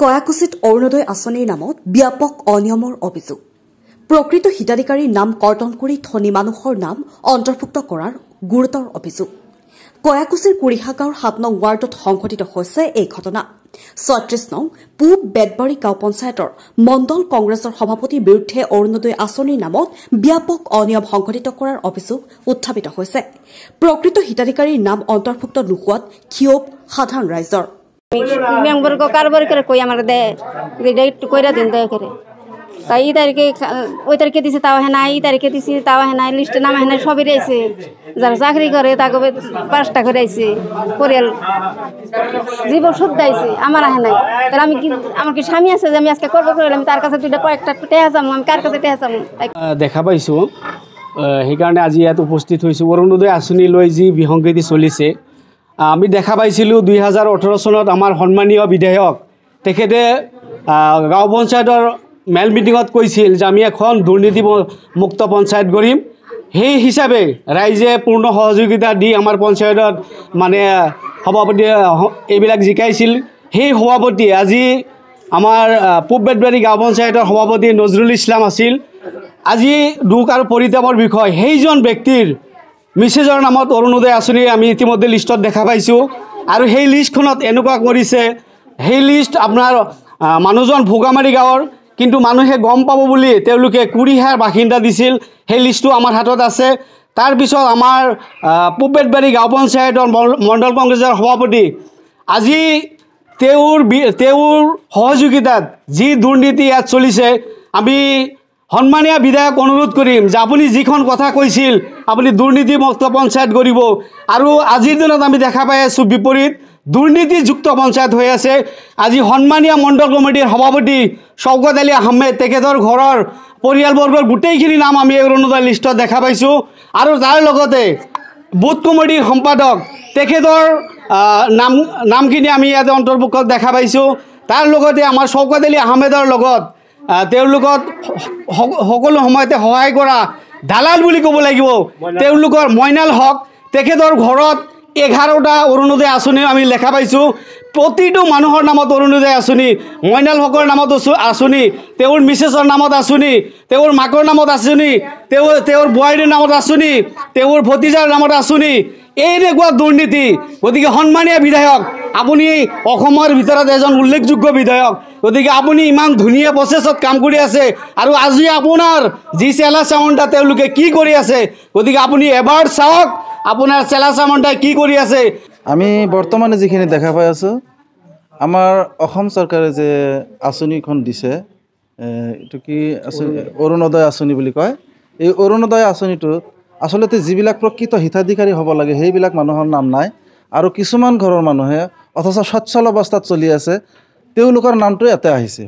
কয়াকুছিত অৰুণোদয় আঁচনিৰ নামত ব্যাপক অনিয়মৰ অভিযোগ প্ৰকৃত হিতাধিকাৰীৰ নাম কৰ্তন কৰি ধনী মানুহৰ নাম অন্তৰ্ভুক্ত কৰাৰ গুৰুতৰ অভিযোগ কয়াকুছিৰ কুৰিহা গাঁৱৰ 7 নং ৱাৰ্ডত সংঘটিত হৈছে এই ঘটনা 36 নং পূব বেদবাৰী গাঁও পঞ্চায়তৰ মণ্ডল কংগ্ৰেছৰ সভাপতিৰ বিৰুদ্ধে অৰুণোদয় আঁচনিৰ নামত ব্যাপক অনিয়ম সংঘটিত কৰাৰ অভিযোগ উত্থাপিত হৈছে প্ৰকৃত হিতাধিকাৰীৰ নাম অন্তৰ্ভুক্ত নোহোৱাত ক্ষোভ সাধাৰণ ৰাইজৰ মেম্বার को कारबार करे कोई हमारे दे डेट कोई दिन दे करे তাই এই তারিখে ওই তারিখে দিছে তাও হয় না এই তারিখে দিছে তাও হয় না লিস্টে নাম হয় না সবই রয়েছে যারা চাকরি করে তাকে 5টা করে আইছে পরিয়াল জীবন শুদ্ধ আইছে আমার হয় নাই তাহলে আমি কি আমার কি স্বামী আছে যে আমি আজকে করব করে আমি তার কাছে দুইটা কয়েকটা টেহা যাম আমি কার কাছে টেহা যাম দেখা পাইছো সেইকাৰণে আজি ইয়াত উপস্থিত হৈছো অৰুণোদয় আঁচনি লৈ যি বিসংগতি চলিছে আমি দেখা পাইছিলোঁ 2018 চনত আমাৰ সন্মানীয় বিধায়ক তেখেতে গাঁও পঞ্চায়তৰ মেল মিটিঙত কৈছিল যে আমি এখন দুৰ্নীতি মুক্ত পঞ্চায়ত কৰিম সেই হিচাপে ৰাইজে পূৰ্ণ সহযোগিতা দি আমাৰ পঞ্চায়তত মানে সভাপতি এইবিলাক জিকাইছিল সেই সভাপতি আজি আমাৰ পূব বেদবাৰী গাঁও পঞ্চায়তৰ সভাপতি নজৰুল ইছলাম আছিল আজি দুখ আৰু পৰিতাপৰ বিষয় সেইজন ব্যক্তিৰ মিছেজৰ নামত অৰুণোদয় আঁচনি আমি ইতিমধ্যে লিষ্টত দেখা পাইছোঁ আৰু সেই লিষ্টখনত এনেকুৱা কৰিছে সেই লিষ্ট আপোনাৰ মানুহজন ভোগামাৰী গাঁৱৰ কিন্তু মানুহে গম পাব বুলি তেওঁলোকে কুৰিহাৰ বাসিন্দা দিছিল সেই লিষ্টটো আমাৰ হাতত আছে তাৰপিছত আমাৰ পূব বেদবাৰী গাঁও পঞ্চায়তৰ মণ্ডল কংগ্ৰেছৰ সভাপতি আজি তেওঁৰ সহযোগিতাত যি দুৰ্নীতি ইয়াত চলিছে আমি সন্মানীয় বিধায়ক অনুৰোধ কৰিম যে আপুনি যিখন কথা কৈছিল আপুনি দুৰ্নীতিমুক্ত পঞ্চায়ত কৰিব আৰু আজিৰ দিনত আমি দেখা পাই আছোঁ বিপৰীত দুৰ্নীতিযুক্ত পঞ্চায়ত হৈ আছে আজি সন্মানীয় মণ্ডল কমিটিৰ সভাপতি শওকত আলী আহমেদ তেখেতৰ ঘৰৰ পৰিয়ালবৰ্গৰ গোটেইখিনি নাম আমি অৰুণোদয় লিষ্টত দেখা পাইছোঁ আৰু তাৰ লগতে বুথ কমিটিৰ সম্পাদক তেখেতৰ নামখিনি আমি ইয়াতে অন্তৰ্ভুক্ত দেখা পাইছোঁ তাৰ লগতে আমাৰ শওকত আলী আহমেদৰ লগত তেওঁলোকক সকলো সময়তে সহায় কৰা দালাল বুলি ক'ব লাগিব তেওঁলোকৰ মইনাল হক তেখেতৰ ঘৰত 11টা অৰুণোদয় আঁচনি আমি লেখা পাইছোঁ প্ৰতিটো মানুহৰ নামত অৰুণোদয় আঁচনি মইনাল হকৰ নামত আঁচনি তেওঁৰ মিছেছৰ নামত আঁচনি তেওঁৰ মাকৰ নামত আঁচনি তেওঁৰ বোৱাৰীৰ নামত আঁচনি তেওঁৰ ভতিজাৰ নামত আঁচনি এনেকুৱা দুৰ্নীতি গতিকে সন্মানীয় বিধায়ক আপুনি অসমৰ ভিতৰত এজন উল্লেখযোগ্য বিধায়ক গতিকে আপুনি ইমান ধুনীয়া প্ৰচেছত কাম কৰি আছে আৰু আজি আপোনাৰ যি চেলা চামুণ্ডা তেওঁলোকে কি কৰি আছে গতিকে আপুনি এবাৰ চাওক আপোনাৰ চেলা চামুণ্ডাই কি কৰি আছে আমি বৰ্তমানে যিখিনি দেখা পাই আছোঁ আমাৰ অসম চৰকাৰে যে আঁচনিখন দিছে এইটো কি আঁচনি অৰুণোদয় আঁচনি বুলি কয় এই অৰুণোদয় আঁচনিটোত আচলতে যিবিলাক প্ৰকৃত হিতাধিকাৰী হ'ব লাগে সেইবিলাক মানুহৰ নাম নাই আৰু কিছুমান ঘৰৰ মানুহে অথচ সচ্ছল অৱস্থাত চলি আছে তেওঁলোকৰ নামটো ইয়াতে আহিছে